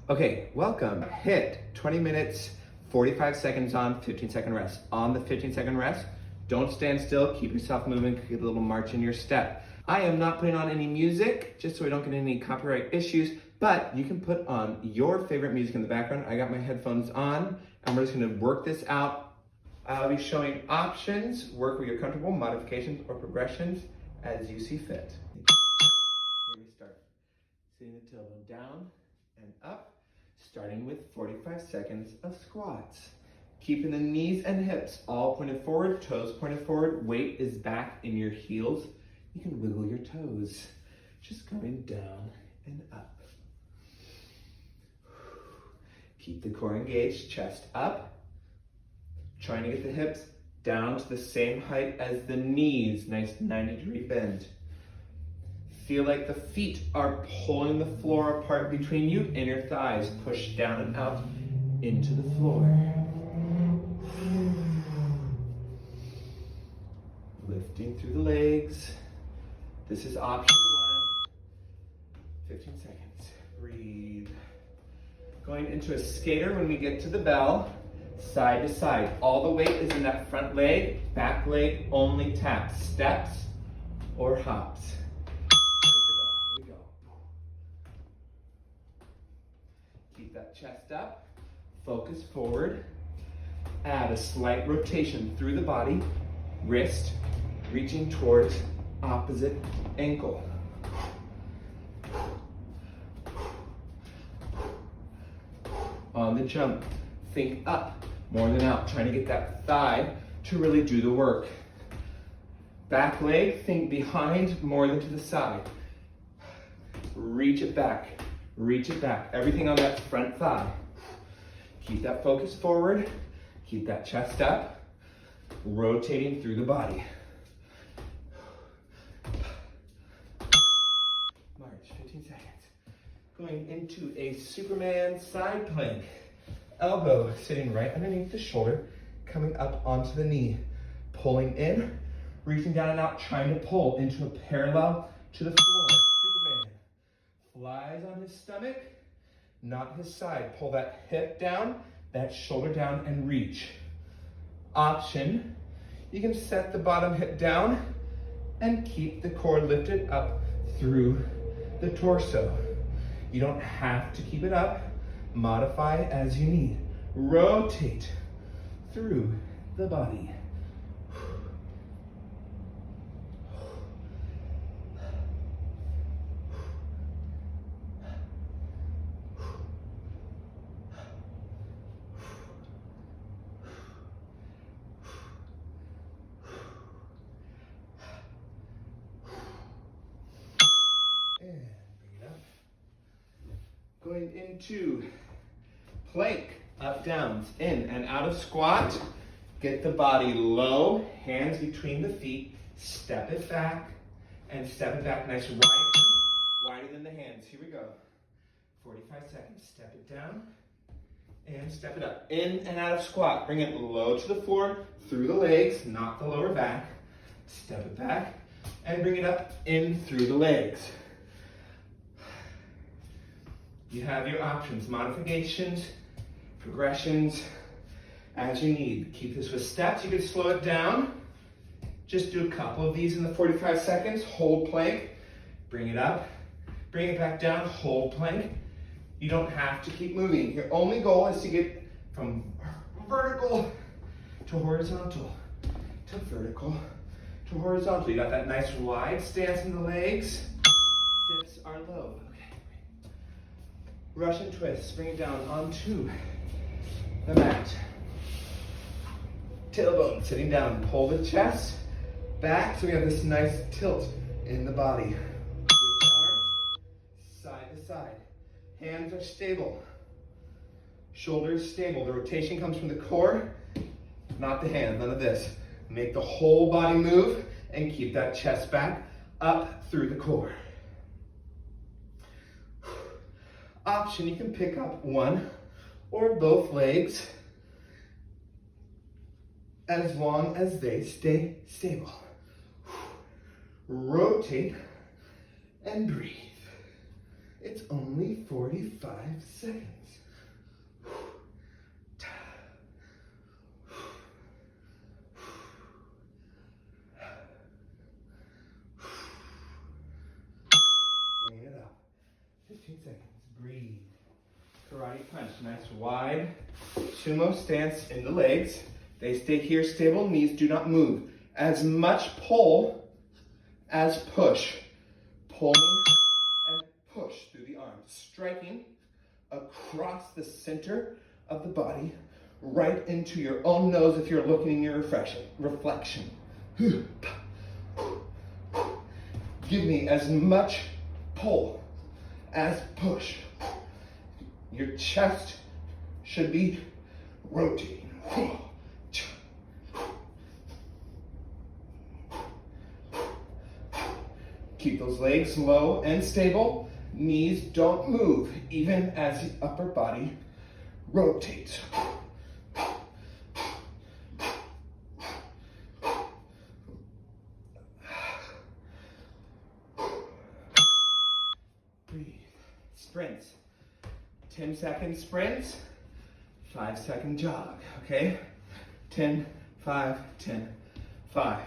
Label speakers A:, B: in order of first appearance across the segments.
A: Okay, welcome. HIIT, 20 minutes, 45 seconds on, 15-second rest. On the 15-second rest, don't stand still, keep yourself moving, get a little march in your step. I am not putting on any music, just so we don't get any copyright issues, but you can put on your favorite music in the background. I got my headphones on, and we're just gonna work this out. I'll be showing options, work where you're comfortable, modifications or progressions as you see fit. Here we start. Sitting the tailbone down and up, starting with 45 seconds of squats. Keeping the knees and hips all pointed forward, toes pointed forward, weight is back in your heels. You can wiggle your toes, just going down and up. Keep the core engaged, chest up. Trying to get the hips down to the same height as the knees, nice 90-degree bend. Feel like the feet are pulling the floor apart between you and your thighs. Push down and out into the floor. Lifting through the legs. This is option 1. 15 seconds. Breathe. Going into a skater when we get to the bell. Side to side. All the weight is in that front leg. Back leg only taps. Steps or hops. Keep that chest up, focus forward, add a slight rotation through the body, wrist reaching towards opposite ankle. On the jump, think up more than out, trying to get that thigh to really do the work. Back leg, think behind more than to the side. Reach it back. Reach it back. Everything on that front thigh. Keep that focus forward. Keep that chest up. Rotating through the body. March, 15 seconds. Going into a Superman side plank. Elbow sitting right underneath the shoulder, coming up onto the knee. Pulling in, reaching down and out, trying to pull into a parallel to the floor. Flies on his stomach, not his side. Pull that hip down, that shoulder down, and reach. Option, you can set the bottom hip down and keep the core lifted up through the torso. You don't have to keep it up. Modify as you need. Rotate through the body. And bring it up. Going into plank, up, downs, in and out of squat. Get the body low, hands between the feet, step it back, and step it back. Nice wide feet, wider than the hands. Here we go. 45 seconds. Step it down and step it up. In and out of squat. Bring it low to the floor, through the legs, not the lower back. Step it back and bring it up in through the legs. You have your options, modifications, progressions, as you need. Keep this with steps. You can slow it down. Just do a couple of these in the 45 seconds. Hold plank, bring it up, bring it back down, hold plank. You don't have to keep moving. Your only goal is to get from vertical to horizontal, to vertical to horizontal. You got that nice wide stance in the legs. Hips are low. Russian twists, bring it down onto the mat. Tailbone sitting down, pull the chest back so we have this nice tilt in the body. With arms side to side. Hands are stable. Shoulders stable. The rotation comes from the core, not the hands, none of this. Make the whole body move and keep that chest back up through the core. Option, you can pick up one or both legs as long as they stay stable. Rotate and breathe. It's only 45 seconds. Bring it up. 15 seconds. Breathe. Karate punch. Nice wide sumo stance in the legs. They stay here stable. Knees do not move. As much pull as push. Pulling and push through the arms. Striking across the center of the body, right into your own nose if you're looking in your reflection. Give me as much pull as push. Your chest should be rotating. Keep those legs low and stable. Knees don't move, even as the upper body rotates. Breathe. Sprints. 10-second sprints, 5-second jog, okay? 10, 5, 10, 5.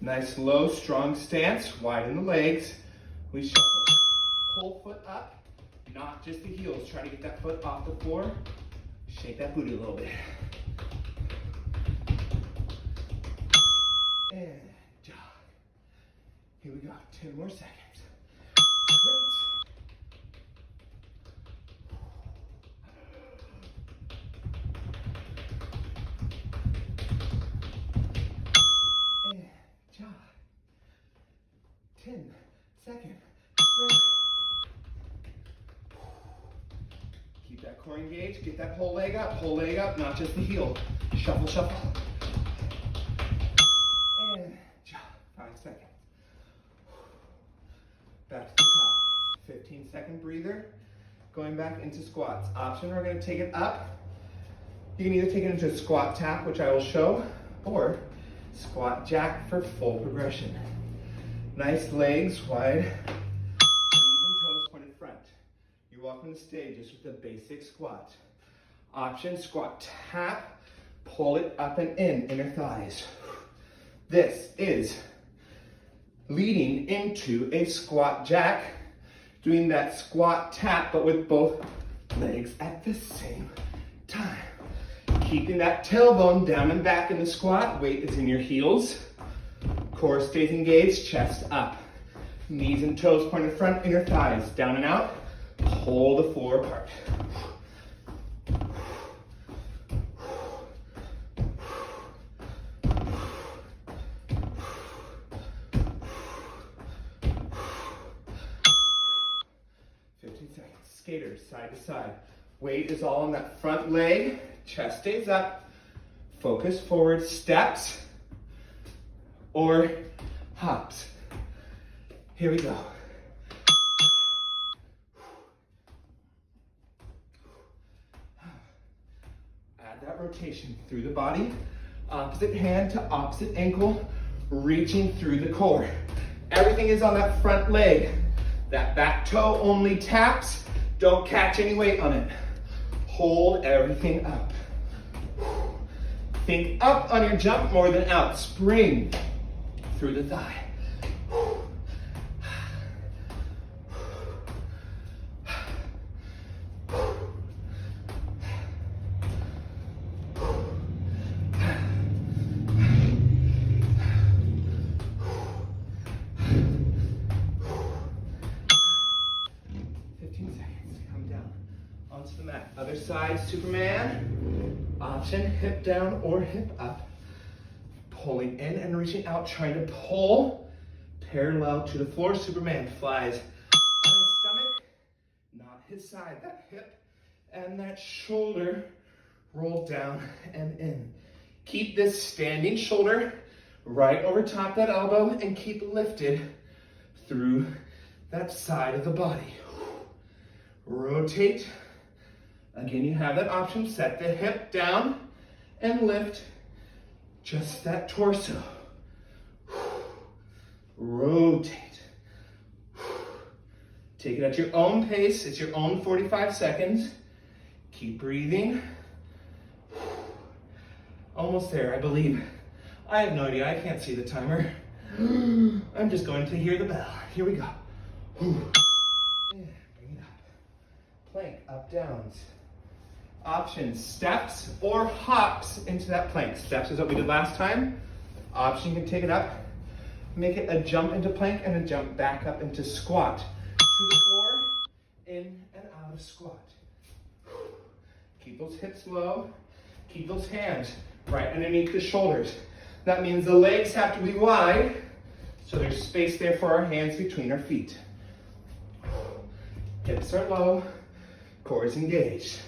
A: Nice low, strong stance, widen the legs. We shuffle. Pull foot up, not just the heels. Try to get that foot off the floor. Shake that booty a little bit. And jog. Here we go, 10 more seconds. Sprints. And jog. 10-second sprint. Keep that core engaged. Get that whole leg up, not just the heel. Shuffle, shuffle. And jog. 5 seconds. Back to the top. 15-second breather. Going back into squats. Option, we're going to take it up. You can either take it into a squat tap, which I will show, or squat jack for full progression. Nice legs wide. Knees and toes pointed front. You're welcome to stay just with the basic squat. Option, squat tap. Pull it up and in, inner thighs. This is leading into a squat jack, doing that squat tap, but with both legs at the same time. Keeping that tailbone down and back in the squat. Weight is in your heels. Core stays engaged, chest up. Knees and toes pointed front, inner thighs down and out. Pull the floor apart. Skaters, side to side. Weight is all on that front leg. Chest stays up. Focus forward, steps or hops. Here we go. Add that rotation through the body. Opposite hand to opposite ankle, reaching through the core. Everything is on that front leg. That back toe only taps. Don't catch any weight on it. Hold everything up. Think up on your jump more than out. Spring through the thigh. 15 seconds. Come down onto the mat. Other side, Superman. Option, hip down or hip up. Pulling in and reaching out, trying to pull parallel to the floor. Superman flies on his stomach, not his side. That hip and that shoulder roll down and in. Keep this standing shoulder right over top that elbow and keep lifted through that side of the body. Rotate. Again, you have that option. Set the hip down and lift just that torso. Rotate. Take it at your own pace. It's your own 45 seconds. Keep breathing. Almost there, I believe. I have no idea. I can't see the timer. I'm just going to hear the bell. Here we go. And bring it up. Plank, up, downs. Options, steps or hops into that plank. Steps is what we did last time. Option, you can take it up. Make it a jump into plank and a jump back up into squat. To the floor, in and out of squat. Keep those hips low. Keep those hands right underneath the shoulders. That means the legs have to be wide, so there's space there for our hands between our feet. Hips are low, core is engaged.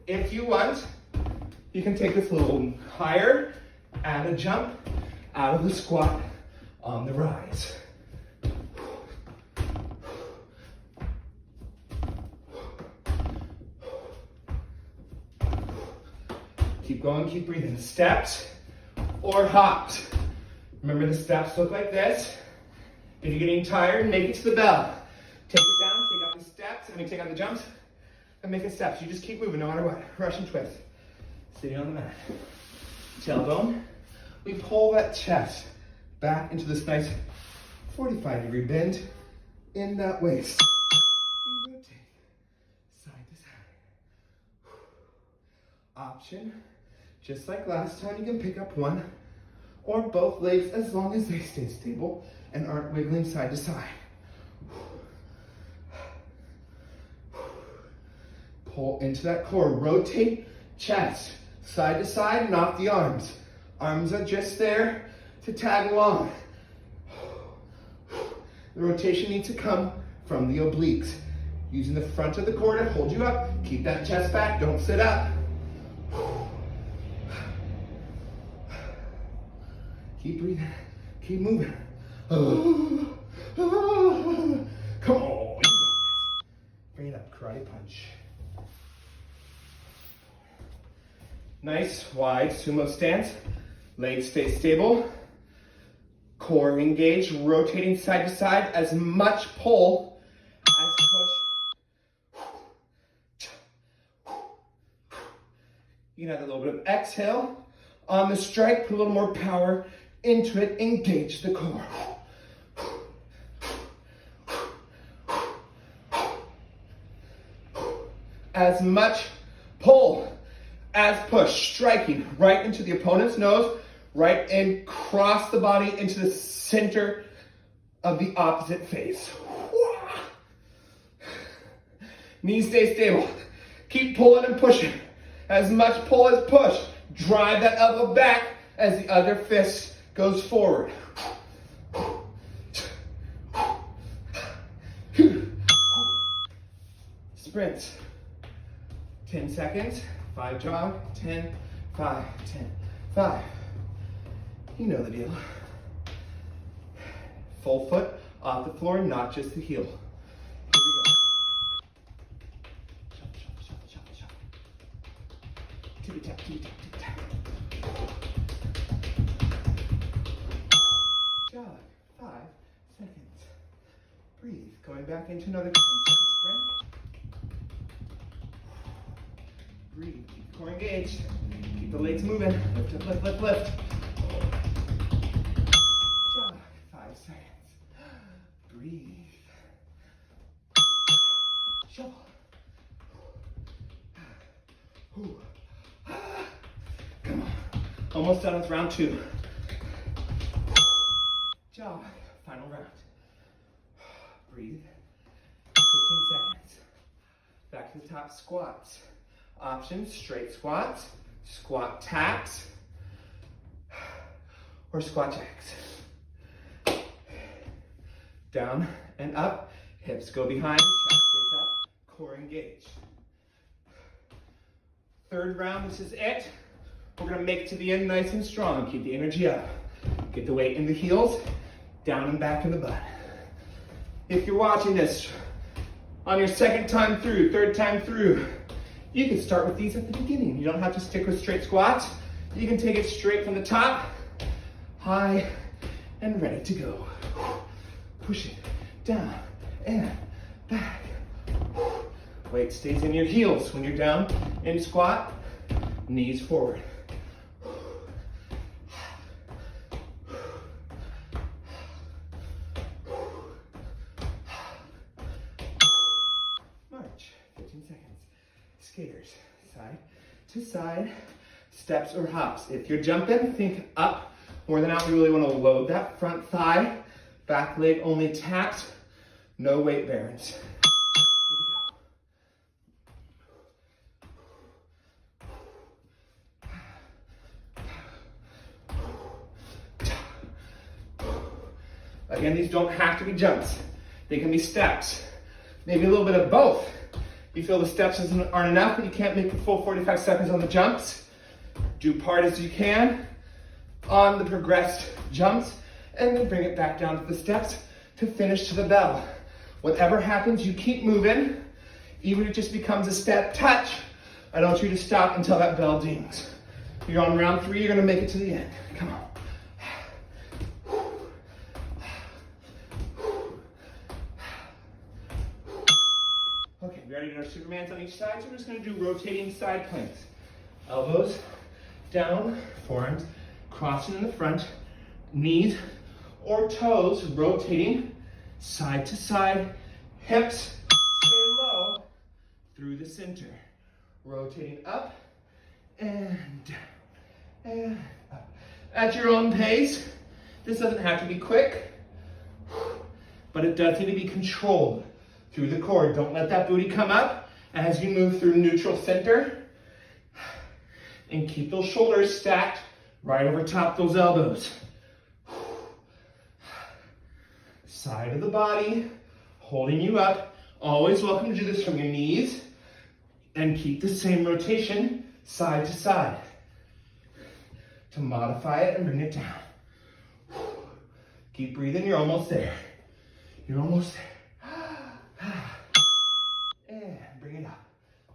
A: If you want, you can take this a little higher, add a jump out of the squat on the rise. Keep going, keep breathing. Steps or hops. Remember, the steps look like this. If you're getting tired, make it to the bell. Take it down, take out the steps, take out the jumps, and make it steps. You just keep moving no matter what. Russian twist. Sitting on the mat. Tailbone. We pull that chest back into this nice 45-degree bend in that waist. We rotate side to side. Option. Just like last time, you can pick up one or both legs as long as they stay stable and aren't wiggling side to side. Pull into that core. Rotate chest side to side, not the arms. Arms are just there to tag along. The rotation needs to come from the obliques. Using the front of the core to hold you up. Keep that chest back, don't sit up. Keep breathing, keep moving. Come on, you got this. Bring it up, karate punch. Nice, wide sumo stance. Legs stay stable. Core engaged, rotating side to side. As much pull as push. You can have a little bit of exhale. On the strike, put a little more power into it. Engage the core. As much pull as push, striking right into the opponent's nose, right and cross the body into the center of the opposite face. Knees stay stable. Keep pulling and pushing. As much pull as push. Drive that elbow back as the other fist goes forward. Sprints. 10 seconds. 5 jog. 10, 5, 10, 5. You know the deal. Full foot off the floor, not just the heel. Here we go. Shuffle, shuffle, shuffle, shuffle, shuffle. Tippy tap, tippy tap, tippy tap. Jog, 5 seconds. Breathe. Going back into another 10-second sprint. Breathe. Keep the core engaged. Keep the legs moving. Lift, lift, lift, lift, lift. Jog. 5 seconds. Breathe. Shuffle. Come on. Almost done with round 2. Jog. Final round. Breathe. 15 seconds. Back to the top, squats. Options, straight squats, squat taps, or squat jacks. Down and up, hips go behind, chest stays up, core engaged. Third round, this is it. We're gonna make it to the end nice and strong. Keep the energy up. Get the weight in the heels, down and back in the butt. If you're watching this on your second time through, third time through, you can start with these at the beginning. You don't have to stick with straight squats. You can take it straight from the top, high, and ready to go. Push it down and back. Weight stays in your heels when you're down in squat, knees forward. March, 15 seconds. Skaters, side to side, steps or hops. If you're jumping, think up more than out. We really want to load that front thigh. Back leg only taps, no weight bearings. Again, these don't have to be jumps. They can be steps. Maybe a little bit of both. You feel the steps aren't enough, but you can't make the full 45 seconds on the jumps. Do part as you can on the progressed jumps, and then bring it back down to the steps to finish to the bell. Whatever happens, you keep moving. Even if it just becomes a step touch, I don't want you to stop until that bell dings. You're on round 3, you're gonna make it to the end. Come on. Okay, we already did our Supermans on each side, so we're just gonna do rotating side planks. Elbows down, forearms crossing in the front, knees or toes rotating side to side, hips stay low through the center. Rotating up and down and up. At your own pace. This doesn't have to be quick, but it does need to be controlled through the core. Don't let that booty come up as you move through neutral center. And keep those shoulders stacked right over top those elbows. Side of the body, holding you up. Always welcome to do this from your knees. And keep the same rotation side to side. To modify it and bring it down. Keep breathing, you're almost there. You're almost there. And bring it up.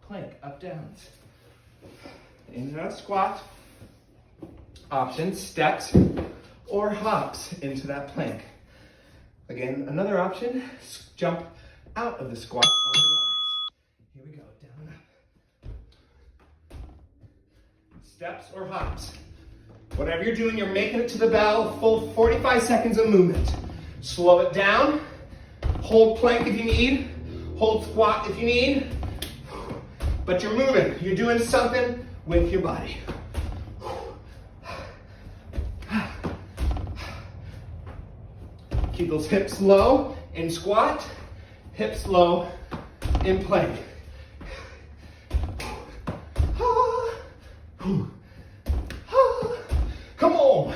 A: Plank, up, downs. In and out squat. Options, steps or hops into that plank. Again, another option, jump out of the squat on the rise. Here we go, down and up. Steps or hops. Whatever you're doing, you're making it to the bell, full 45 seconds of movement. Slow it down, hold plank if you need, hold squat if you need, but you're moving, you're doing something with your body. Keep those hips low in squat, hips low in plank. Come on,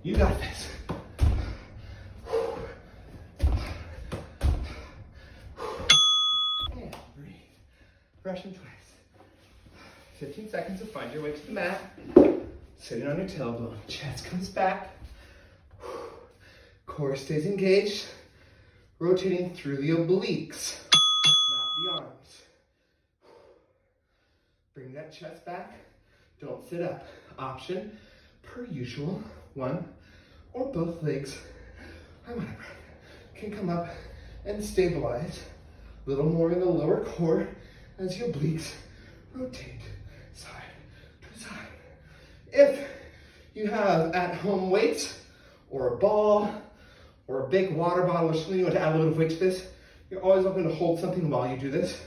A: you got this. And breathe, fresh and twist. 15 seconds to find your way to the mat. Sitting on your tailbone, chest comes back. Core stays engaged, rotating through the obliques, not the arms. Bring that chest back, don't sit up. Option, per usual, one or both legs, can come up and stabilize. A little more in the lower core as your obliques rotate side to side. If you have at-home weights or a ball, or a big water bottle or something you want to add a little bit of weight to this, you're always welcome to hold something while you do this.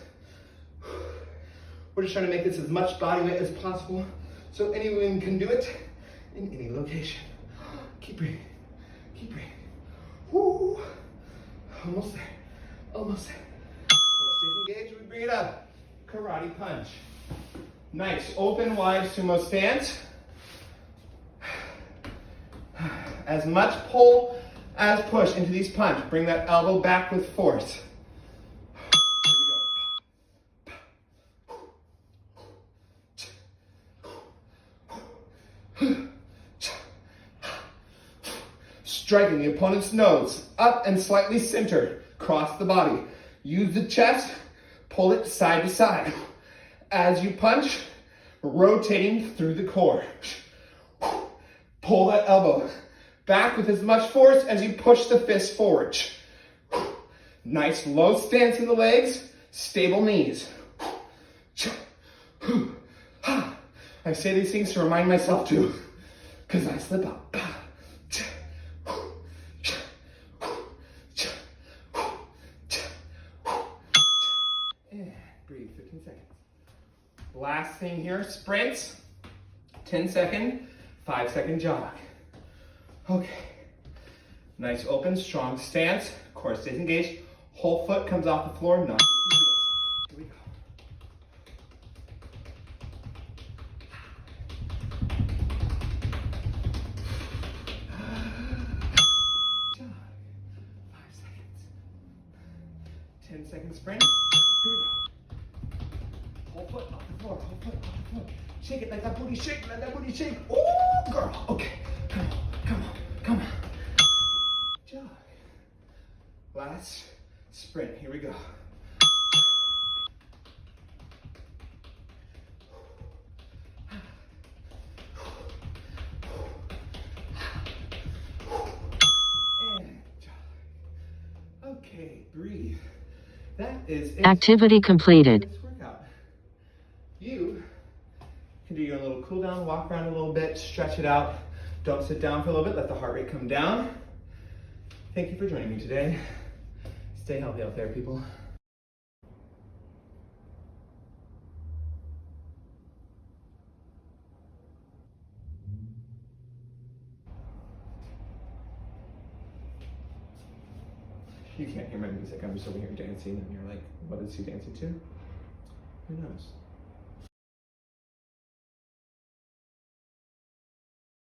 A: We're just trying to make this as much body weight as possible so anyone can do it in any location. Keep breathing, keep breathing. Woo. Almost there, almost there. Core stays engaged, we bring it up. Karate punch. Nice, open, wide sumo stance. As much pull as push into these punch. Bring that elbow back with force. Here we go. Striking the opponent's nose, up and slightly centered. Cross the body. Use the chest, pull it side to side. As you punch, rotating through the core. Pull that elbow back with as much force as you push the fist forward. Nice low stance in the legs, stable knees. I say these things to remind myself too, because I slip up. And breathe, 15 seconds. Last thing here, sprints, 10-second, 5-second jog. Okay, nice open, strong stance, core stays engaged, whole foot comes off the floor, not here we go. Jog, 5 seconds. 10-second sprint, here we go. Whole foot off the floor, whole foot off the floor. Shake it, let that booty shake, let that booty shake. Oh, girl, okay, come on, come on, come on. Jog. Last sprint, here we go. And jog. Okay, breathe. That is it.
B: Activity completed.
A: This workout. You can do your little cool down, walk around a little bit, stretch it out. Don't sit down for a little bit, let the heart rate come down. Thank you for joining me today. Stay healthy out there, people. You can't hear my music, I'm just over here dancing and you're like, what is he dancing to? Who knows?